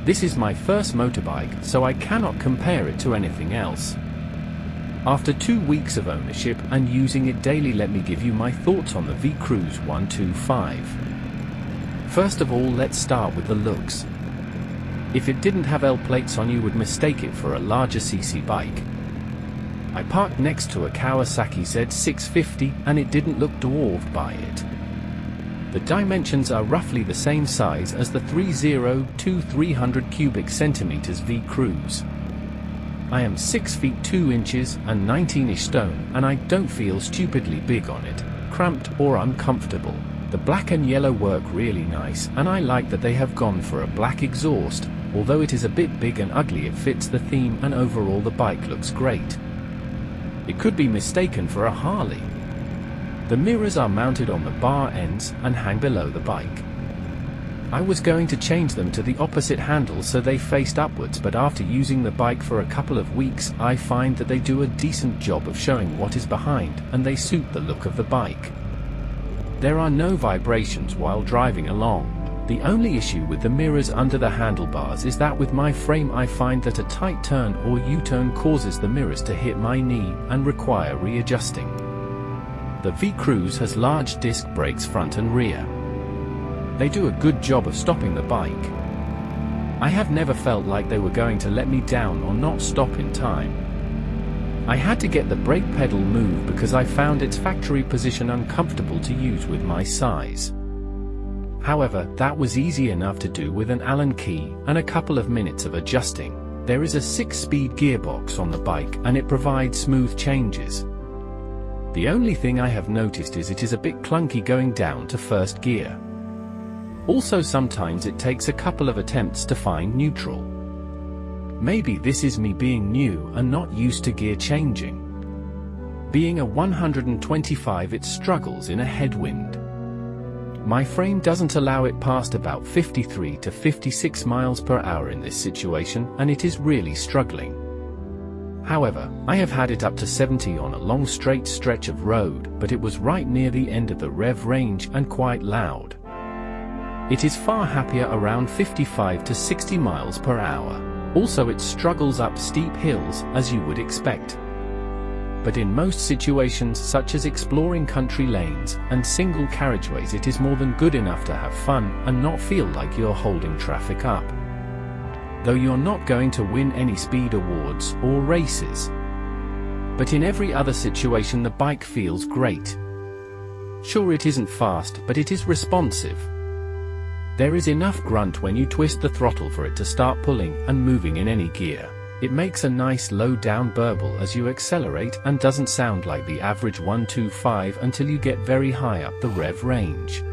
This is my first motorbike, so I cannot compare it to anything else. After 2 weeks of ownership and using it daily, let me give you my thoughts on the V-Cruise 125. First of all, let's start with the looks. If it didn't have L plates on, you would mistake it for a larger cc bike. I parked next to a Kawasaki Z650 and it didn't look dwarfed by it. The dimensions are roughly the same size as the 302 300 cubic centimeters V-Cruise. I am 6 feet 2 inches and 19-ish stone, and I don't feel stupidly big on it, cramped or uncomfortable. The black and yellow work really nice, and I like that they have gone for a black exhaust. Although it is a bit big and ugly, it fits the theme, and overall the bike looks great. It could be mistaken for a Harley. The mirrors are mounted on the bar ends and hang below the bike. I was going to change them to the opposite handle so they faced upwards, but after using the bike for a couple of weeks, I find that they do a decent job of showing what is behind, and they suit the look of the bike. There are no vibrations while driving along. The only issue with the mirrors under the handlebars is that with my frame I find that a tight turn or U-turn causes the mirrors to hit my knee and require readjusting. The V-Cruise has large disc brakes front and rear. They do a good job of stopping the bike. I have never felt like they were going to let me down or not stop in time. I had to get the brake pedal moved because I found its factory position uncomfortable to use with my size. However, that was easy enough to do with an Allen key and a couple of minutes of adjusting. There is a 6-speed gearbox on the bike and it provides smooth changes. The only thing I have noticed is it is a bit clunky going down to first gear. Also, sometimes it takes a couple of attempts to find neutral. Maybe this is me being new and not used to gear changing. Being a 125, it struggles in a headwind. My frame doesn't allow it past about 53 to 56 miles per hour in this situation, and it is really struggling. However, I have had it up to 70 on a long straight stretch of road, but it was right near the end of the rev range and quite loud. It is far happier around 55 to 60 miles per hour. Also, it struggles up steep hills, as you would expect. But in most situations, such as exploring country lanes and single carriageways, it is more than good enough to have fun and not feel like you're holding traffic up. Though you're not going to win any speed awards or races. But in every other situation the bike feels great. Sure, it isn't fast, but it is responsive. There is enough grunt when you twist the throttle for it to start pulling and moving in any gear. It makes a nice low-down burble as you accelerate and doesn't sound like the average 125 until you get very high up the rev range.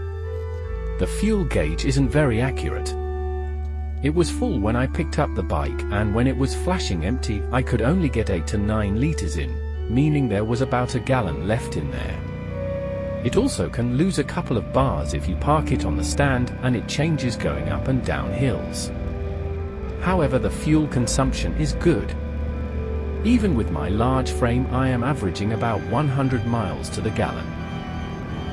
The fuel gauge isn't very accurate. It was full when I picked up the bike, and when it was flashing empty, I could only get 8 to 9 liters in, meaning there was about a gallon left in there. It also can lose a couple of bars if you park it on the stand and it changes going up and down hills. However, the fuel consumption is good. Even with my large frame, I am averaging about 100 miles to the gallon.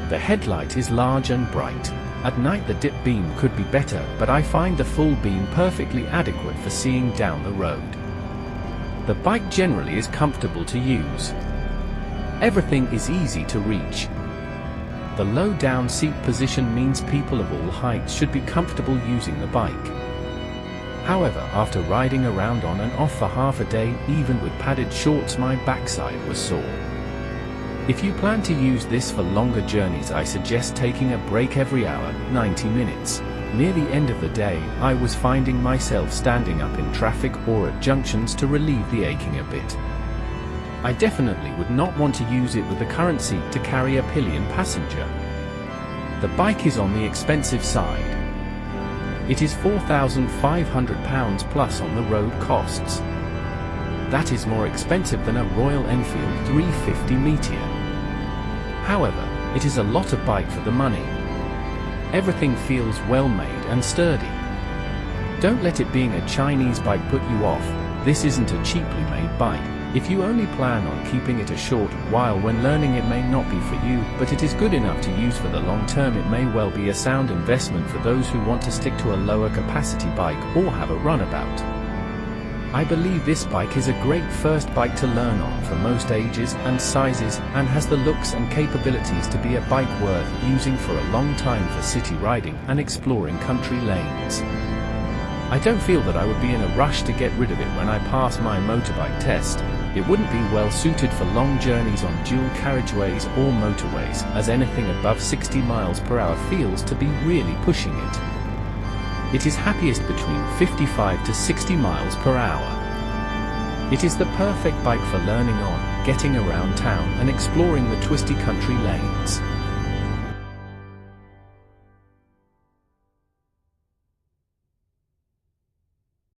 The headlight is large and bright. At night the dip beam could be better, but I find the full beam perfectly adequate for seeing down the road. The bike generally is comfortable to use. Everything is easy to reach. The low down seat position means people of all heights should be comfortable using the bike. However, after riding around on and off for half a day, even with padded shorts, my backside was sore. If you plan to use this for longer journeys, I suggest taking a break every hour, 90 minutes. Near the end of the day, I was finding myself standing up in traffic or at junctions to relieve the aching a bit. I definitely would not want to use it with the current seat to carry a pillion passenger. The bike is on the expensive side. It is £4,500 plus on the road costs. That is more expensive than a Royal Enfield 350 Meteor. However, it is a lot of bike for the money. Everything feels well made and sturdy. Don't let it being a Chinese bike put you off. This isn't a cheaply made bike. If you only plan on keeping it a short while when learning, it may not be for you, but it is good enough to use for the long term. It may well be a sound investment for those who want to stick to a lower capacity bike or have a runabout. I believe this bike is a great first bike to learn on for most ages and sizes, and has the looks and capabilities to be a bike worth using for a long time for city riding and exploring country lanes. I don't feel that I would be in a rush to get rid of it when I pass my motorbike test. It wouldn't be well suited for long journeys on dual carriageways or motorways, as anything above 60 miles per hour feels to be really pushing it. It is happiest between 55 to 60 miles per hour. It is the perfect bike for learning on, getting around town and exploring the twisty country lanes.